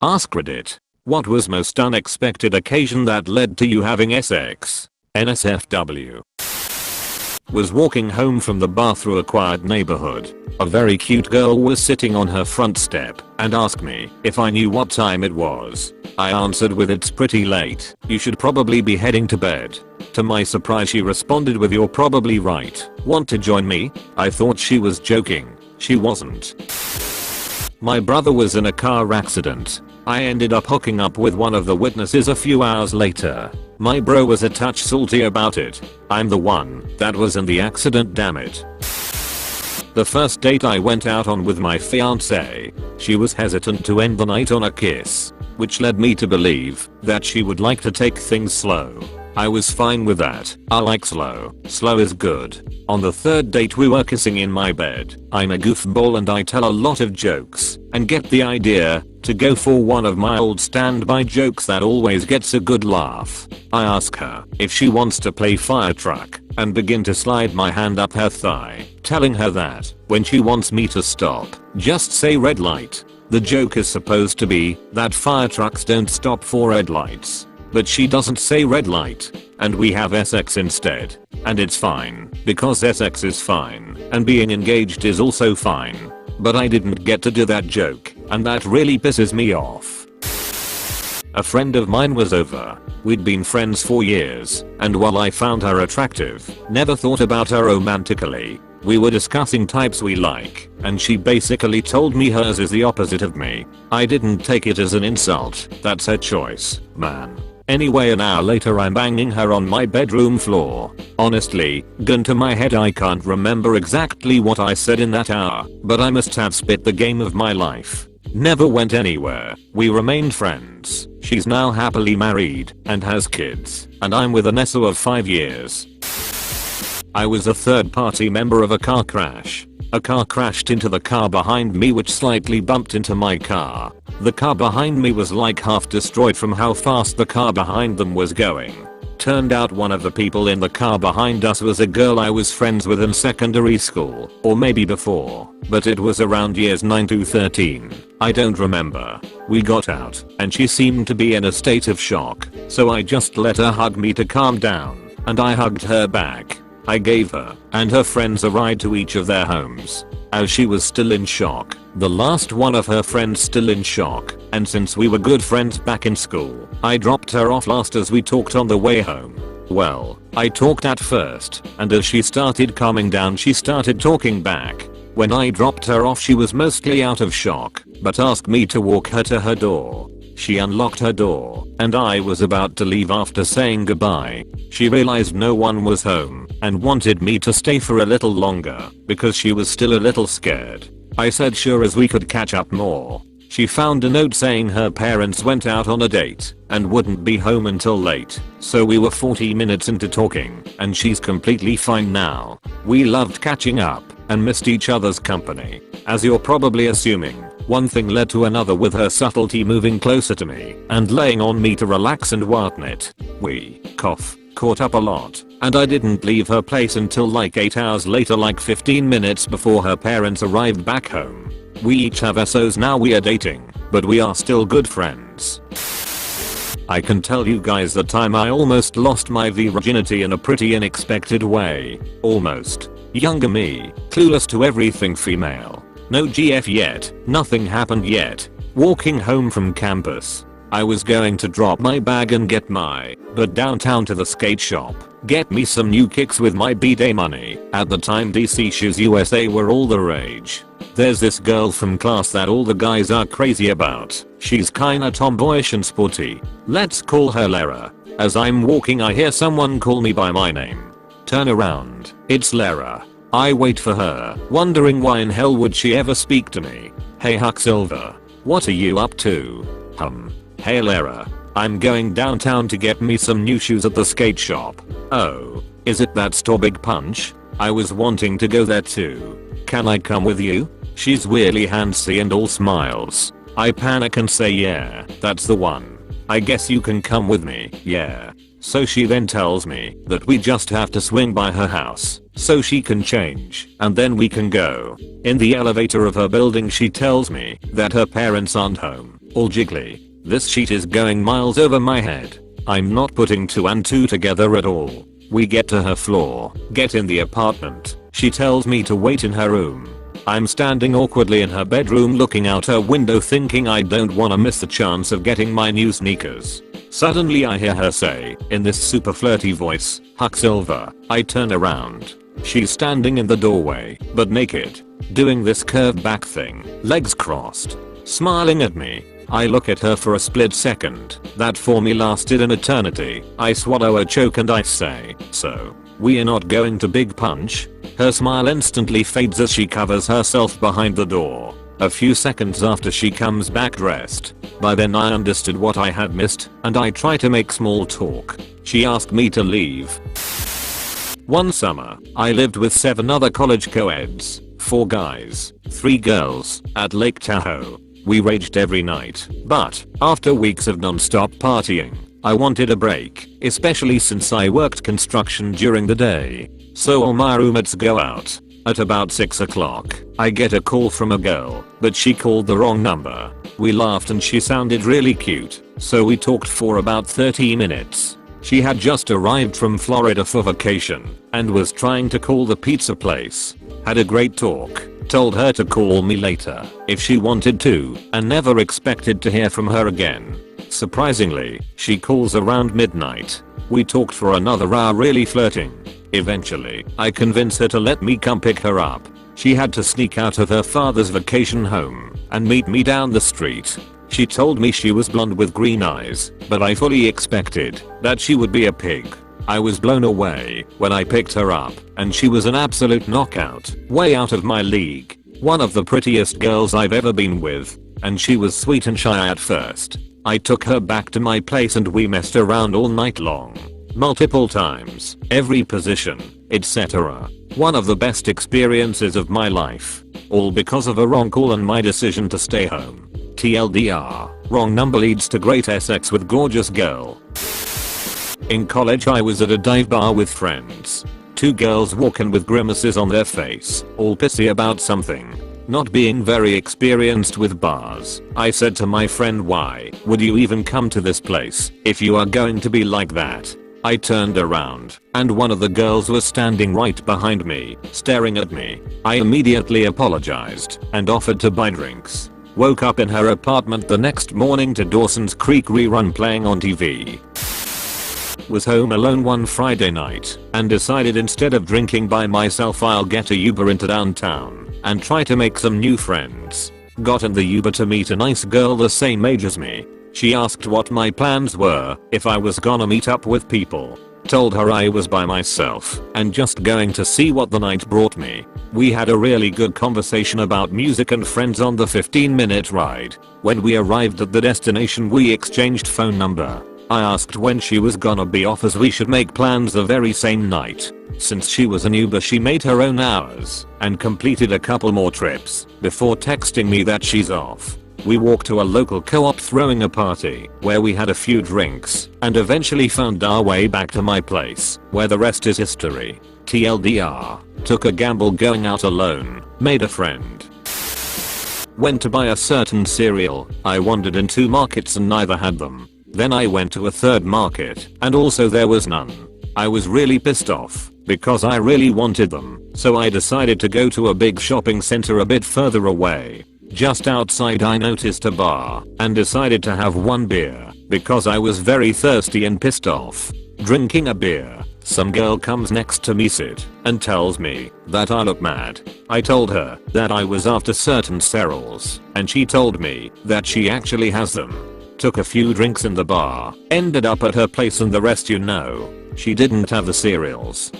AskReddit. What was most unexpected occasion that led to you having sex? NSFW. Was walking home from the bar through a quiet neighborhood. A very cute girl was sitting on her front step and asked me if I knew what time it was. I answered with, "It's pretty late. You should probably be heading to bed." To my surprise, she responded with, "You're probably right. Want to join me?" I thought she was joking. She wasn't. My brother was in a car accident. I ended up hooking up with one of the witnesses a few hours later. My bro was a touch salty about it. I'm the one that was in the accident, damn it. The first date I went out on with my fiancée, she was hesitant to end the night on a kiss, which led me to believe that she would like to take things slow. I was fine with that. I like slow. Slow is good. On the third date we were kissing in my bed. I'm a goofball and I tell a lot of jokes and get the idea to go for one of my old standby jokes that always gets a good laugh. I ask her if she wants to play fire truck and begin to slide my hand up her thigh, telling her that when she wants me to stop, just say red light. The joke is supposed to be that fire trucks don't stop for red lights. But she doesn't say red light, and we have sex instead. And it's fine, because sex is fine, and being engaged is also fine. But I didn't get to do that joke, and that really pisses me off. A friend of mine was over. We'd been friends for years, and while I found her attractive, never thought about her romantically. We were discussing types we like, and she basically told me hers is the opposite of me. I didn't take it as an insult. That's her choice, man. Anyway, an hour later I'm banging her on my bedroom floor. Honestly, gun to my head, I can't remember exactly what I said in that hour, but I must have spit the game of my life. Never went anywhere. We remained friends. She's now happily married and has kids, and I'm with an SO of 5 years. I was a third-party member of a car crash. A car crashed into the car behind me, which slightly bumped into my car. The car behind me was like half destroyed from how fast the car behind them was going. Turned out one of the people in the car behind us was a girl I was friends with in secondary school, or maybe before, but it was around years 9 to 13. I don't remember. We got out, and she seemed to be in a state of shock, so I just let her hug me to calm down, and I hugged her back. I gave her and her friends a ride to each of their homes. As she was still in shock, the last one of her friends still in shock, and since we were good friends back in school, I dropped her off last as we talked on the way home. Well, I talked at first, and as she started calming down she started talking back. When I dropped her off she was mostly out of shock, but asked me to walk her to her door. She unlocked her door, and I was about to leave after saying goodbye. She realized no one was home, and wanted me to stay for a little longer, because she was still a little scared. I said sure, as we could catch up more. She found a note saying her parents went out on a date, and wouldn't be home until late, so we were 40 minutes into talking, and she's completely fine now. We loved catching up, and missed each other's company. As you're probably assuming, one thing led to another, with her subtlety moving closer to me and laying on me to relax and whatnot. We caught up a lot, and I didn't leave her place until like 8 hours later, like 15 minutes before her parents arrived back home. We each have SOs now, we are dating, but we are still good friends. I can tell you guys the time I almost lost my virginity in a pretty unexpected way. Almost. Younger me, clueless to everything female. No GF yet, nothing happened yet. Walking home from campus. I was going to drop my bag and get my butt downtown to the skate shop. Get me some new kicks with my B-Day money. At the time DC Shoes USA were all the rage. There's this girl from class that all the guys are crazy about. She's kinda tomboyish and sporty. Let's call her Lara. As I'm walking I hear someone call me by my name. Turn around. It's Lara. I wait for her, wondering why in hell would she ever speak to me. Hey Huck Silver. What are you up to? Hey Lara. I'm going downtown to get me some new shoes at the skate shop. Oh. Is it that store Big Punch? I was wanting to go there too. Can I come with you? She's weirdly handsy and all smiles. I panic and say yeah, that's the one. I guess you can come with me, yeah. So she then tells me that we just have to swing by her house so she can change and then we can go. In the elevator of her building she tells me that her parents aren't home all jiggly. This sheet is going miles over my head. I'm not putting 2 and 2 together at all. We get to her floor, get in the apartment. She tells me to wait in her room. I'm standing awkwardly in her bedroom looking out her window thinking I don't wanna miss the chance of getting my new sneakers. Suddenly I hear her say, in this super flirty voice, "Huck Silver." I turn around. She's standing in the doorway, but naked, doing this curved back thing, legs crossed, smiling at me. I look at her for a split second. That for me lasted an eternity. I swallow a choke and I say, "So, we are not going to Big Punch?" Her smile instantly fades as she covers herself behind the door. A few seconds after she comes back dressed. By then I understood what I had missed, and I try to make small talk. She asked me to leave. One summer, I lived with 7 other college co-eds, 4 guys, 3 girls, at Lake Tahoe. We raged every night, but after weeks of non-stop partying, I wanted a break, especially since I worked construction during the day. So all my roommates go out. At about 6 o'clock, I get a call from a girl, but she called the wrong number. We laughed and she sounded really cute, so we talked for about 30 minutes. She had just arrived from Florida for vacation and was trying to call the pizza place. Had a great talk. Told her to call me later if she wanted to, and never expected to hear from her again. Surprisingly, she calls around midnight. We talked for another hour really flirting. Eventually, I convinced her to let me come pick her up. She had to sneak out of her father's vacation home and meet me down the street. She told me she was blonde with green eyes, but I fully expected that she would be a pig. I was blown away when I picked her up, and she was an absolute knockout, way out of my league. One of the prettiest girls I've ever been with, and she was sweet and shy at first. I took her back to my place and we messed around all night long. Multiple times, every position, etc. One of the best experiences of my life. All because of a wrong call and my decision to stay home. TLDR, wrong number leads to great sex with gorgeous girl. In college I was at a dive bar with friends. 2 girls walk in with grimaces on their face, all pissy about something. Not being very experienced with bars, I said to my friend, "Why would you even come to this place if you are going to be like that?" I turned around, and one of the girls was standing right behind me, staring at me. I immediately apologized and offered to buy drinks. Woke up in her apartment the next morning to Dawson's Creek rerun playing on TV. Was home alone one Friday night and decided instead of drinking by myself I'll get a Uber into downtown and try to make some new friends. Got in the Uber to meet a nice girl the same age as me. She asked what my plans were, if I was gonna meet up with people. Told her I was by myself and just going to see what the night brought me. We had a really good conversation about music and friends on the 15-minute ride. When we arrived at the destination we exchanged phone number. I asked when she was gonna be off as we should make plans the very same night. Since she was an Uber she made her own hours and completed a couple more trips before texting me that she's off. We walked to a local co-op throwing a party where we had a few drinks and eventually found our way back to my place where the rest is history. TLDR, took a gamble going out alone, made a friend. Went to buy a certain cereal. I wandered in 2 markets and neither had them. Then I went to a 3rd market and also there was none. I was really pissed off because I really wanted them, so I decided to go to a big shopping center a bit further away. Just outside I noticed a bar and decided to have 1 beer because I was very thirsty and pissed off. Drinking a beer, some girl comes next to me sit and tells me that I look mad. I told her that I was after certain cereals and she told me that she actually has them. Took a few drinks in the bar, ended up at her place and the rest you know. She didn't have the cereals.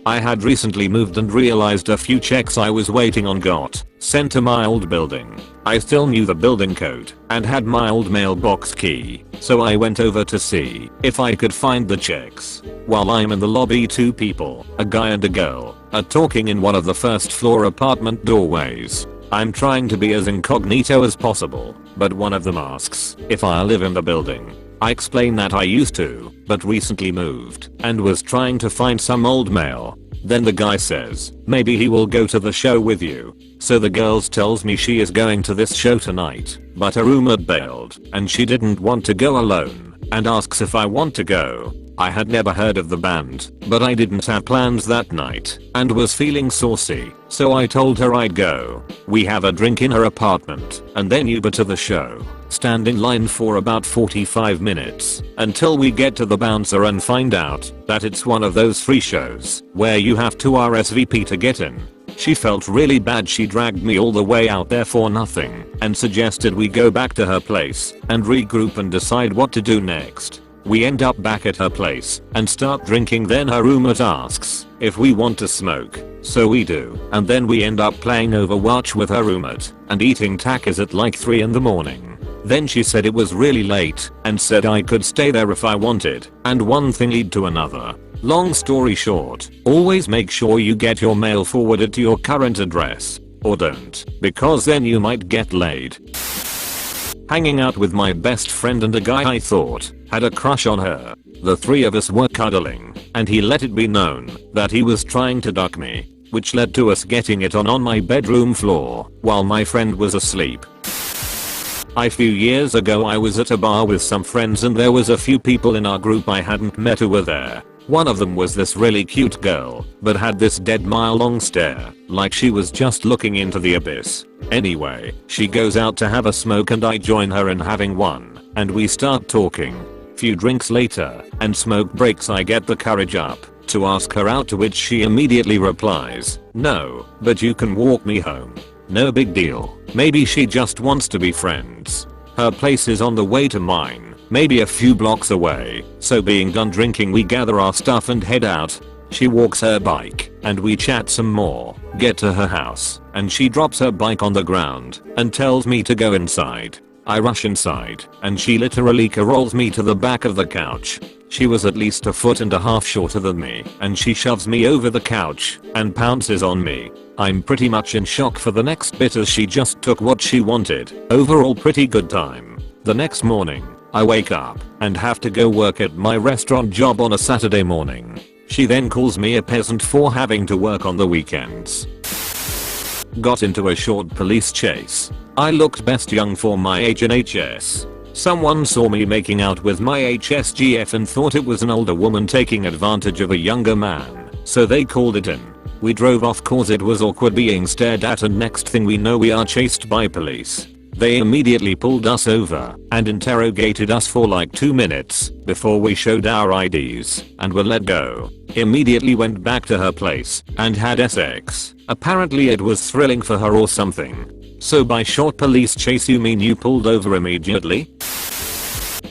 I had recently moved and realized a few checks I was waiting on got sent to my old building. I still knew the building code and had my old mailbox key, so I went over to see if I could find the checks. While I'm in the lobby 2 people, a guy and a girl, are talking in one of the 1st floor apartment doorways. I'm trying to be as incognito as possible, but one of them asks if I live in the building. I explain that I used to, but recently moved, and was trying to find some old mail. Then the guy says, maybe he will go to the show with you. So the girls tells me she is going to this show tonight, but her roommate bailed and she didn't want to go alone and asks if I want to go. I had never heard of the band, but I didn't have plans that night and was feeling saucy, so I told her I'd go. We have a drink in her apartment and then Uber to the show. Stand in line for about 45 minutes until we get to the bouncer and find out that it's one of those free shows where you have to RSVP to get in. She felt really bad. She dragged me all the way out there for nothing and suggested we go back to her place and regroup and decide what to do next. We end up back at her place and start drinking. Then her roommate asks if we want to smoke, so we do, and then we end up playing Overwatch with her roommate and eating tacos at like 3 in the morning. Then she said it was really late and said I could stay there if I wanted, and one thing led to another. Long story short, always make sure you get your mail forwarded to your current address, or don't, because then you might get laid. Hanging out with my best friend and a guy I thought had a crush on her. The three of us were cuddling, and he let it be known that he was trying to duck me, which led to us getting it on my bedroom floor while my friend was asleep. A few years ago I was at a bar with some friends and there was a few people in our group I hadn't met who were there. One of them was this really cute girl, but had this dead mile-long stare, like she was just looking into the abyss. Anyway, she goes out to have a smoke and I join her in having one, and we start talking. Few drinks later, and smoke breaks, I get the courage up to ask her out, to which she immediately replies, "No, but you can walk me home." No big deal. Maybe she just wants to be friends. Her place is on the way to mine, maybe a few blocks away, so being done drinking we gather our stuff and head out. She walks her bike, and we chat some more, get to her house, and she drops her bike on the ground and tells me to go inside. I rush inside, and she literally carolls me to the back of the couch. She was at least 1.5 feet shorter than me, and she shoves me over the couch and pounces on me. I'm pretty much in shock for the next bit as she just took what she wanted. Overall pretty good time. The next morning, I wake up and have to go work at my restaurant job on a Saturday morning. She then calls me a peasant for having to work on the weekends. Got into a short police chase. I looked best young for my age in HS. Someone saw me making out with my HSGF and thought it was an older woman taking advantage of a younger man, so they called it in. We drove off cause it was awkward being stared at, and next thing we know we are chased by police. They immediately pulled us over and interrogated us for like 2 minutes before we showed our IDs and were let go. Immediately went back to her place and had sex. Apparently it was thrilling for her or something. So by short police chase you mean you pulled over immediately?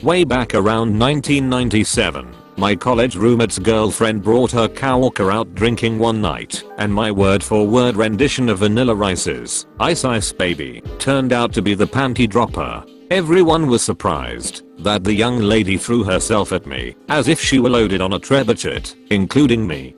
Way back around 1997, my college roommate's girlfriend brought her coworker out drinking one night, and my word for word rendition of Vanilla Ice's Ice Ice Baby turned out to be the panty dropper. Everyone was surprised that the young lady threw herself at me as if she were loaded on a trebuchet, including me.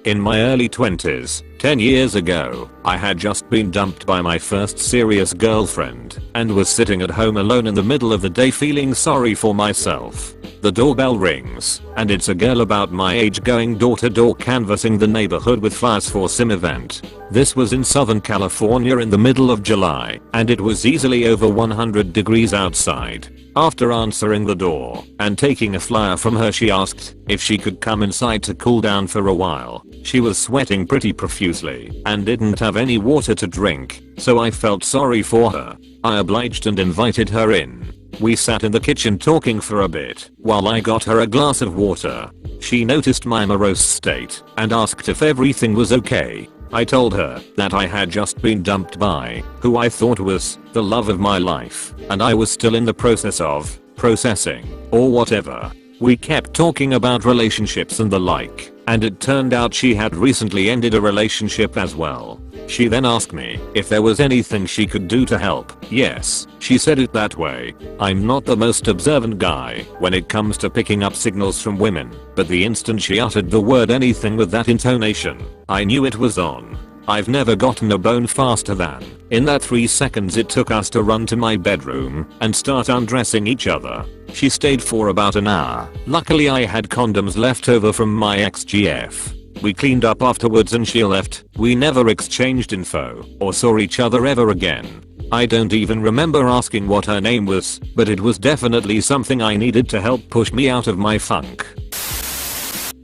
In my early 20s, 10 years ago, I had just been dumped by my first serious girlfriend and was sitting at home alone in the middle of the day feeling sorry for myself. The doorbell rings, and it's a girl about my age going door to door canvassing the neighborhood with flyers for some event. This was in Southern California in the middle of July, and it was easily over 100 degrees outside. After answering the door and taking a flyer from her, she asked if she could come inside to cool down for a while. She was sweating pretty profusely and didn't have any water to drink, so I felt sorry for her. I obliged and invited her in. We sat in the kitchen talking for a bit while I got her a glass of water. She noticed my morose state and asked if everything was okay. I told her that I had just been dumped by who I thought was the love of my life, and I was still in the process of processing or whatever. We kept talking about relationships and the like, and it turned out she had recently ended a relationship as well. She then asked me if there was anything she could do to help. Yes, she said it that way. I'm not the most observant guy when it comes to picking up signals from women, but the instant she uttered the word anything with that intonation, I knew it was on. I've never gotten a bone faster than in that 3 seconds it took us to run to my bedroom and start undressing each other. She stayed for about an hour. Luckily I had condoms left over from my ex-GF. We cleaned up afterwards and she left. We never exchanged info or saw each other ever again. I don't even remember asking what her name was, but it was definitely something I needed to help push me out of my funk.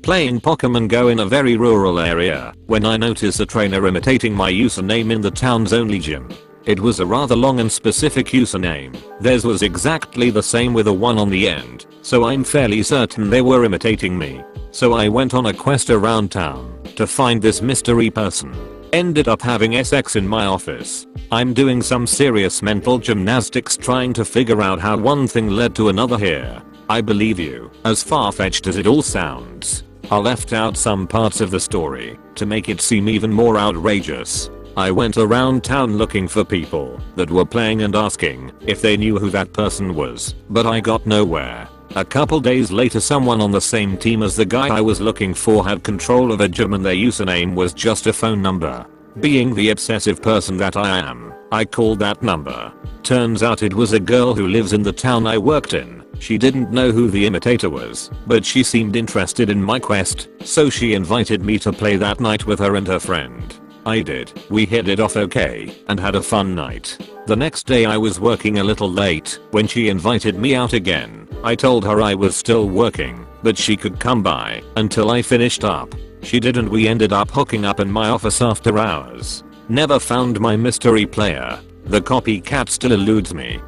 Playing Pokemon Go in a very rural area when I noticed a trainer imitating my username in the town's only gym. It was a rather long and specific username. Theirs was exactly the same with a 1 on the end, so I'm fairly certain they were imitating me. So I went on a quest around town to find this mystery person. Ended up having SX in my office. I'm doing some serious mental gymnastics trying to figure out how one thing led to another here. I believe you, as far-fetched as it all sounds. I left out some parts of the story to make it seem even more outrageous. I went around town looking for people that were playing and asking if they knew who that person was, but I got nowhere. A couple days later, someone on the same team as the guy I was looking for had control of a gym and their username was just a phone number. Being the obsessive person that I am, I called that number. Turns out it was a girl who lives in the town I worked in. She didn't know who the imitator was, but she seemed interested in my quest, so she invited me to play that night with her and her friend. I did. We hit it off okay and had a fun night. The next day I was working a little late when she invited me out again. I told her I was still working, but she could come by until I finished up. She didn't. We ended up hooking up in my office after hours. Never found my mystery player. The copycat still eludes me.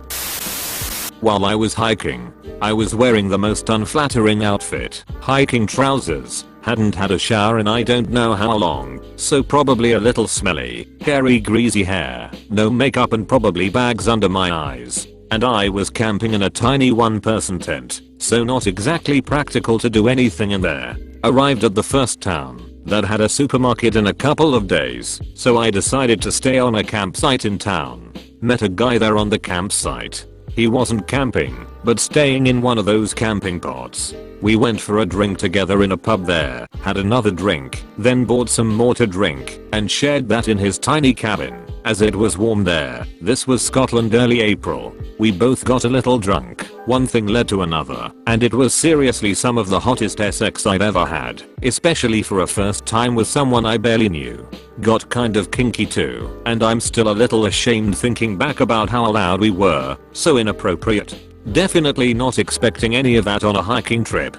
While I was hiking, I was wearing the most unflattering outfit. Hiking trousers. Hadn't had a shower in I don't know how long, so probably a little smelly, hairy, greasy hair, no makeup and probably bags under my eyes. And I was camping in a tiny one-person tent, so not exactly practical to do anything in there. Arrived at the first town that had a supermarket in a couple of days, so I decided to stay on a campsite in town. Met a guy there on the campsite. He wasn't camping, but staying in one of those camping pods. We went for a drink together in a pub there, had another drink, then bought some more to drink, and shared that in his tiny cabin, as it was warm there. This was Scotland, early April. We both got a little drunk. One thing led to another, and it was seriously some of the hottest sex I'd ever had, especially for a first time with someone I barely knew. Got kind of kinky too, and I'm still a little ashamed thinking back about how loud we were, so inappropriate. Definitely not expecting any of that on a hiking trip.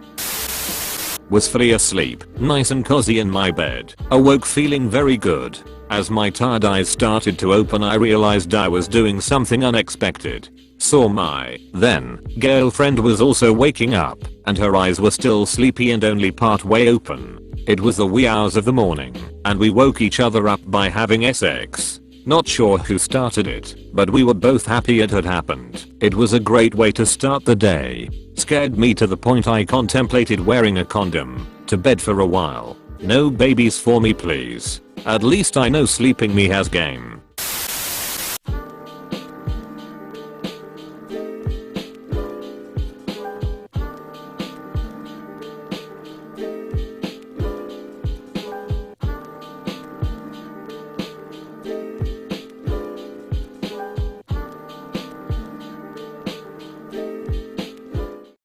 Was fully asleep, nice and cozy in my bed. Awoke feeling very good. As my tired eyes started to open, I realized I was doing something unexpected. Saw my then girlfriend was also waking up, and her eyes were still sleepy and only part way open. It was the wee hours of the morning, and we woke each other up by having sex. Not sure who started it, but we were both happy it had happened. It was a great way to start the day. Scared me to the point I contemplated wearing a condom to bed for a while. No babies for me please. At least I know sleeping me has game.